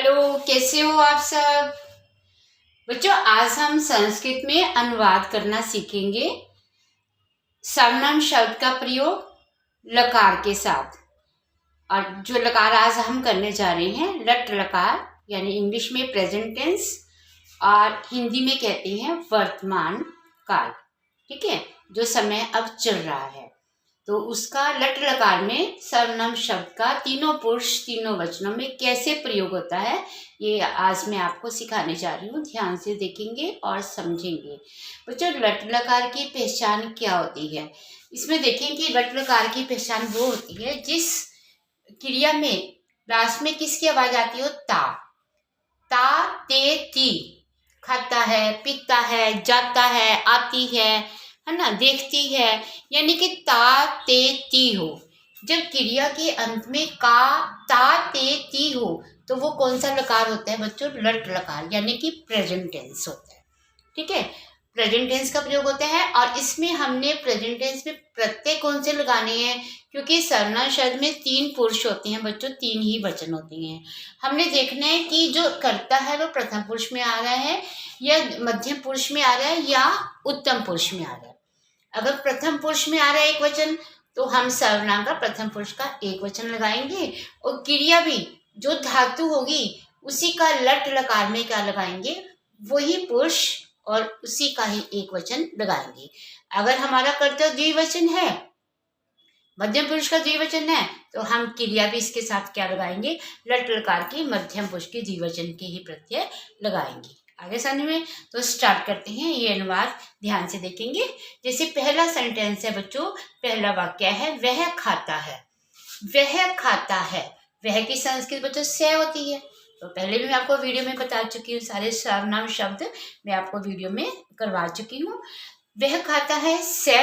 Hello, कैसे हो आप सब बच्चों। आज हम संस्कृत में अनुवाद करना सीखेंगे। सर्वनाम शब्द का प्रयोग लकार के साथ। और जो लकार आज हम करने जा रहे हैं लट लकार, यानी इंग्लिश में प्रेजेंट टेंस और हिंदी में कहते हैं वर्तमान काल। ठीक है, जो समय अब चल रहा है। तो उसका लट लकार में सर्वनाम शब्द का तीनों पुरुष तीनों वचनों में कैसे प्रयोग होता है, ये आज मैं आपको सिखाने जा रही हूँ। ध्यान से देखेंगे और समझेंगे। बच्चों, लट लकार की पहचान क्या होती है? इसमें देखें कि लट लकार की पहचान वो होती है जिस क्रिया में लास्ट में किसकी आवाज आती हो? ता, ते, ती। खाता है, पीता है, जाता है, आती है ना, देखती है, यानी कि ता, ते, ती हो। जब क्रिया के अंत में का, ता, ते, ती हो तो वो कौन सा लकार होता है बच्चों? लट लकार, यानी कि प्रेजेंट टेंस होता है। ठीक है, प्रेजेंट टेंस का प्रयोग होता है। और इसमें हमने प्रेजेंट टेंस में प्रत्यय कौन से लगाने हैं? क्योंकि सर्वनाम शब्द में 3 पुरुष होते हैं बच्चों, 3 ही वचन होते हैं। हमने देखना है कि जो कर्ता है वो प्रथम पुरुष में आ रहा है या मध्यम पुरुष में आ रहा है या उत्तम पुरुष में आ रहा है। अगर प्रथम पुरुष में आ रहा है एक वचन तो हम सर्वनाम का प्रथम पुरुष का एक वचन लगाएंगे। और क्रिया भी जो धातु होगी उसी का लट लकार में क्या लगाएंगे? वही पुरुष और उसी का ही एक वचन लगाएंगे। अगर हमारा कर्ता द्विवचन है, मध्यम पुरुष का द्विवचन है, तो हम क्रिया भी इसके साथ क्या लगाएंगे? लट लकार के मध्यम पुरुष के द्विवचन के ही प्रत्यय लगाएंगे। आगे समझ में? तो स्टार्ट करते हैं ये अनुवाद। ध्यान से देखेंगे। जैसे पहला सेंटेंस है बच्चों, पहला वाक्य है वह खाता है। वह खाता है, वह की संस्कृत बच्चों से होती है। तो पहले भी मैं आपको वीडियो में बता चुकी हूँ, सारे सर्वनाम शब्द मैं आपको वीडियो में करवा चुकी हूँ। वह खाता है, से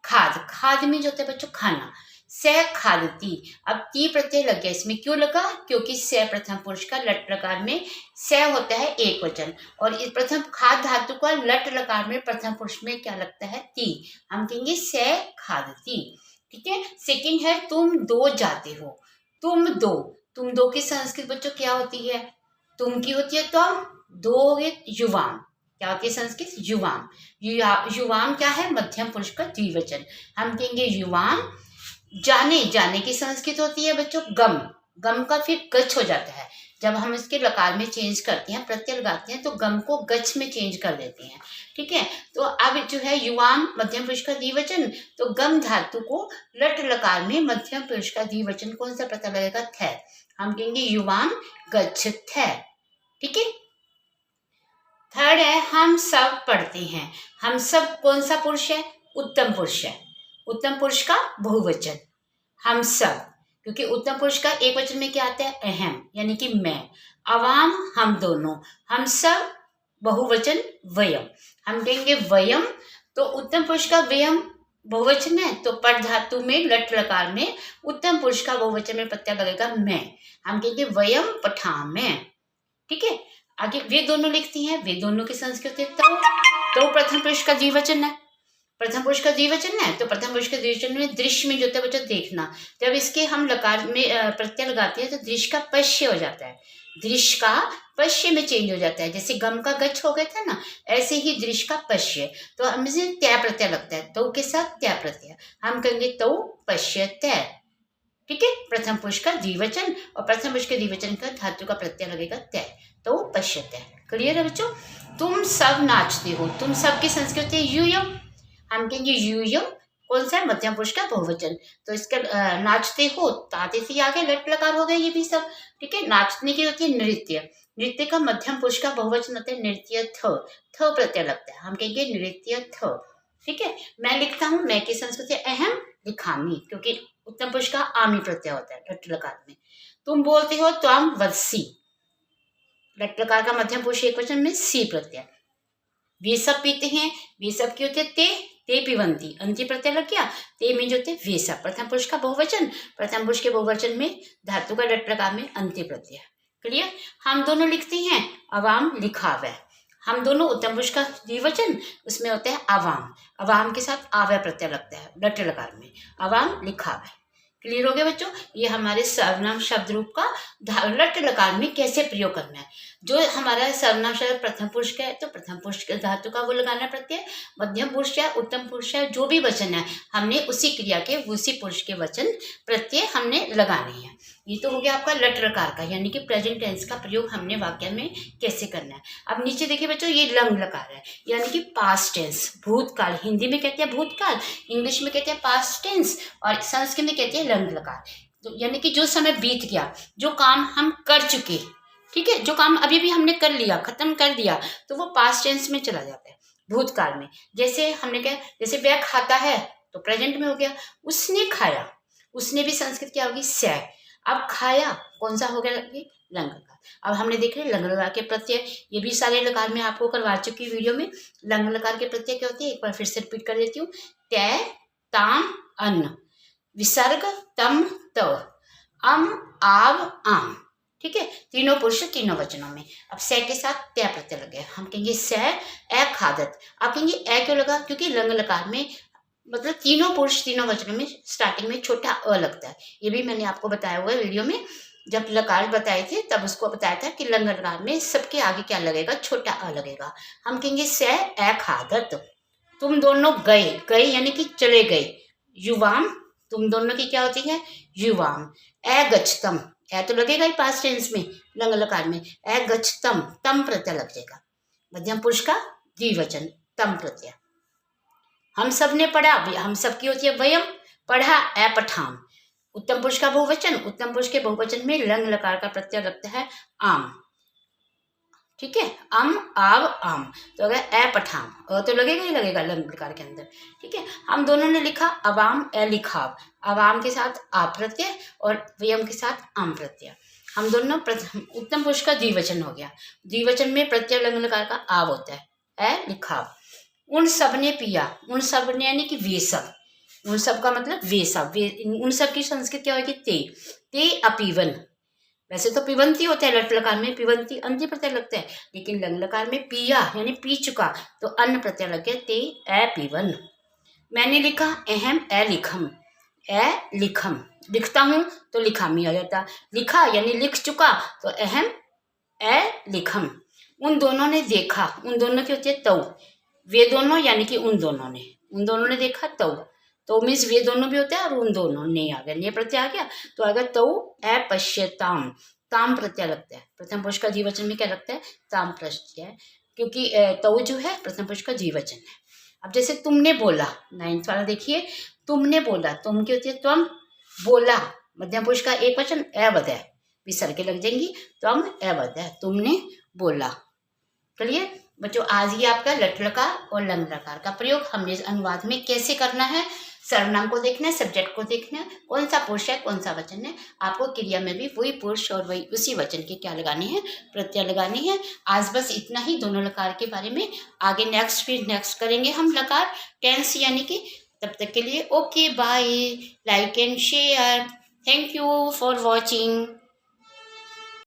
खाद, खाद में जो होता है बच्चों खाना, से खादती। अब ती प्रत्यय लग गया इसमें, क्यों लगा? क्योंकि से प्रथम पुरुष का लट लकार में से होता है एक वचन, और इस प्रथम खाद धातु का लट लकार में प्रथम पुरुष में क्या लगता है? ती। हम कहेंगे से खादती। ठीक है। सेकंड है तुम दो जाते हो। तुम दो की संस्कृत बच्चों क्या होती है? तुम की होती है तुम, दो हो गए युवाम। क्या होती है संस्कृत? युवाम। युवाम क्या है? मध्यम पुरुष का द्विवचन। हम कहेंगे युवाम। जाने की संस्कृत होती है बच्चों गम। गम का फिर गच हो जाता है। जब हम इसके लकार में चेंज करते हैं, प्रत्यय लगाते हैं, तो गम को गच में चेंज कर देते हैं। ठीक है। तो अब जो है युवाम मध्यम पुरुष का द्विवचन, तो गम धातु को लट लकार में मध्यम पुरुष का द्विवचन कौन सा प्रत्यय लगेगा? थ। हम कहेंगे युवाम गच्छथ। ठीक है। थर्ड है हम सब पढ़ते हैं। हम सब कौन सा पुरुष है? उत्तम पुरुष है। उत्तम पुरुष का बहुवचन हम सब, क्योंकि उत्तम पुरुष का एक वचन में क्या आता है? अहम, यानी कि मैं। अवाम हम दोनों। हम सब बहुवचन वयम। हम कहेंगे वयम, तो उत्तम पुरुष का वयम बहुवचन है, तो पद धातु में लट लकार में उत्तम पुरुष का बहुवचन में प्रत्यय लगेगा मैं। हम कहेंगे वयम पठामः। ठीक है। आगे वे दोनों लिखती हैं। वे दोनों की संस्कृत है तो प्रथम पुरुष का द्विवचन है। प्रथम पुरुष का द्विवचन है, तो प्रथम पुरुष के द्विवचन में दृश्य में जो होता है बच्चों देखना। जब इसके हम लकार में प्रत्यय लगाते हैं तो दृश्य का पश्य हो जाता है। दृश्य का पश्य में चेंज हो जाता है। जैसे गम का गच्छ हो गया था ना, ऐसे ही दृश्य का पश्य। तो हमें से त्या प्रत्यय लगता है, तो के साथ त्या प्रत्यय। हम कहेंगे तो पश्यत। ठीक है। प्रथम पुरुष का द्विवचन और प्रथम पुरुष के द्विवचन का धातु का प्रत्यय लगेगा तय, तो पश्यत। क्लियर है बच्चों? तुम सब नाचते हो। तुम सब की संस्कृत है यूयम। हम कहेंगे यूयम कौन सा है? मध्यम पुरुष का बहुवचन। तो इसका नाचते हो ताते से आगे लट लकार हो गए ये भी सब। ठीक है। नाचने की होती है नृत्य। नृत्य का मध्यम पुरुष का बहुवचन होता है नृत्य थ प्रत्यय लगता है। हम कहेंगे नृत्य थ। ठीक है। मैं लिखता हूँ, मैं की संस्कृत है अहम, लिखामी, क्योंकि उत्तम पुरुष का आमी प्रत्यय होता है लट लकार में। तुम बोलते हो त्वम वदसी। लट लकार का मध्यम पुरुष एक वचन में सी प्रत्यय। वे सब पीते हैं। वे सब की होते ते पिबंती, अंति प्रत्यय लग गया। ते में जो होते वे सब प्रथम पुरुष का बहुवचन। प्रथम पुरुष के बहुवचन में धातु का लट लकार में अंति प्रत्यय। क्लियर? हम दोनों लिखते हैं अवाम लिखावे। हम दोनों उत्तम पुरुष का द्विवचन, उसमें होता है अवाम। अवाम के साथ आवे प्रत्यय लगता है लट लकार में। अवाम लिखावे। क्लियर हो गया बच्चों? ये हमारे सर्वनाम शब्द रूप का लट लकार में कैसे प्रयोग करना है। जो हमारा सर्वनाम शब्द प्रथम पुरुष का है तो प्रथम पुरुष के धातु का वो लगाना प्रत्यय, मध्यम पुरुष है, उत्तम पुरुष है, जो भी वचन है हमने उसी क्रिया के उसी पुरुष के वचन प्रत्यय हमने लगाने हैं। ये तो हो गया आपका लट लकार का, यानी कि प्रेजेंट टेंस का प्रयोग हमने वाक्य में कैसे करना है। अब नीचे देखिए बच्चों, ये लंग लकार है, यानी कि पास्ट टेंस, भूतकाल। हिंदी में कहते हैं भूतकाल, इंग्लिश में कहते हैं पास्ट टेंस, और संस्कृत में कहते हैं लंग लकार। तो यानी कि जो समय बीत गया, जो काम हम कर चुके, ठीक है, जो काम अभी भी हमने कर लिया, खत्म कर दिया, तो वो पास्ट टेंस में चला जाता है, भूतकाल में। जैसे हमने क्या, जैसे वह खाता है तो प्रेजेंट में हो गया, उसने खाया, उसने भी संस्कृत क्या होगी, से। अब खाया कौन सा हो गया, लंग लकार। अब हमने देख लिया लंग लकार के प्रत्यय, ये भी सारे लकार में आपको करवा चुकी वीडियो में। लंग लकार के प्रत्यय क्या होते हैं, एक बार फिर से रिपीट कर देती हूँ। तय, ताम, अन्न, विसर्ग, तम, तव, अम, आव, आम, ठीक है, तीनों पुरुष तीनों वचनों में। अब से के साथ तय प्रत्यय लगे, हम कहेंगे से ए खादत। आप कहेंगे ए क्यों लगा, क्योंकि लंग लकार में मतलब तीनों पुरुष तीनों वचनों में स्टार्टिंग में छोटा अ लगता है। ये भी मैंने आपको बताया हुआ है वीडियो में, जब लकार बताए थे तब उसको बताया था कि लंग लकार में सबके आगे क्या लगेगा, छोटा अ लगेगा। हम कहेंगे से ए खादत। तुम दोनों गए, गए यानी कि चले गए, युवाम, तुम दोनों की क्या होती है, युवाम। ए गच्छतम, ए तो लगेगा ही पास्ट टेंस में लंग लकार में, ए गच्छतम, तम प्रत्यय लग जाएगा, मध्यम पुरुष का द्विवचन, तम प्रत्यय। हम सब ने पढ़ा, हम सब की होती है वयम, पढ़ा, ए पठाम। उत्तम पुरुष का बहुवचन, उत्तम पुरुष के बहुवचन में लंग लकार का प्रत्यय लगता है आम, ठीक है, अम, आव, आम। तो अगर ए पठाम, तो लगेगा ही लगेगा लंग लकार के अंदर, ठीक है। हम दोनों ने लिखा अवाम, ए लिखाव, अवाम के साथ आ प्रत्यय और वयम के साथ आम प्रत्यय। हम दोनों उत्तम पुरुष का द्विवचन हो गया, द्विवचन में प्रत्यय लंग लकार का आव होता है, ए लिखाव। उन सब ने पिया, उन सब ने यानी कि वे सब, उन सब का मतलब वे सब, वे, उन सब की संस्कृत क्या होगी, ते अपीवन। वैसे तो पिबंती होता है लट लकार में, पिबंती अंत्य प्रत्यय लगता है, लेकिन लंग लकार में पिया यानी पी चुका तो अन्न प्रत्यय लग गया, ते ए पीवन। मैंने लिखा अहम, ए लिखम, ए लिखम, लिखता हूं तो लिखामी आ जाता, लिखा यानी लिख चुका तो अहम, ए लिखम। उन दोनों ने देखा, उन दोनों की होती है तौ, वे दोनों यानी कि उन दोनों ने देखा तौ, तो मीन्स वे दोनों भी होते हैं और उन दोनों ने आ गया, ने प्रत्यय आ गया। तो अगर तौ ए पश्यताम, ताम प्रत्यय लगता है, प्रथम पुरुष का द्विवचन में क्या लगता है, ताम प्रत्यय, क्योंकि तौ जो है प्रथम पुरुष का द्विवचन है। अब जैसे तुमने बोला, 9th वाला देखिए, तुमने बोला, तुम की होती है त्वम, बोला मध्यम पुरुष का एक वचन, अवदय, विसर्ग लग जाएंगी, त्वम अवदय, तुमने बोला। चलिए बच्चों, आज ही आपका लट लकार और लंग लकार का प्रयोग हमने इस अनुवाद में कैसे करना है, सर्वनाम को देखना है, सब्जेक्ट को देखना है, कौन सा पुरुष है कौन सा वचन है, आपको क्रिया में भी वही पुरुष और वही उसी वचन के क्या लगाने हैं, प्रत्यय लगाने हैं। आज बस इतना ही दोनों लकार के बारे में, आगे नेक्स्ट करेंगे हम लकार टेंस यानी कि। तब तक के लिए okay bye, like and share, thank you for watching.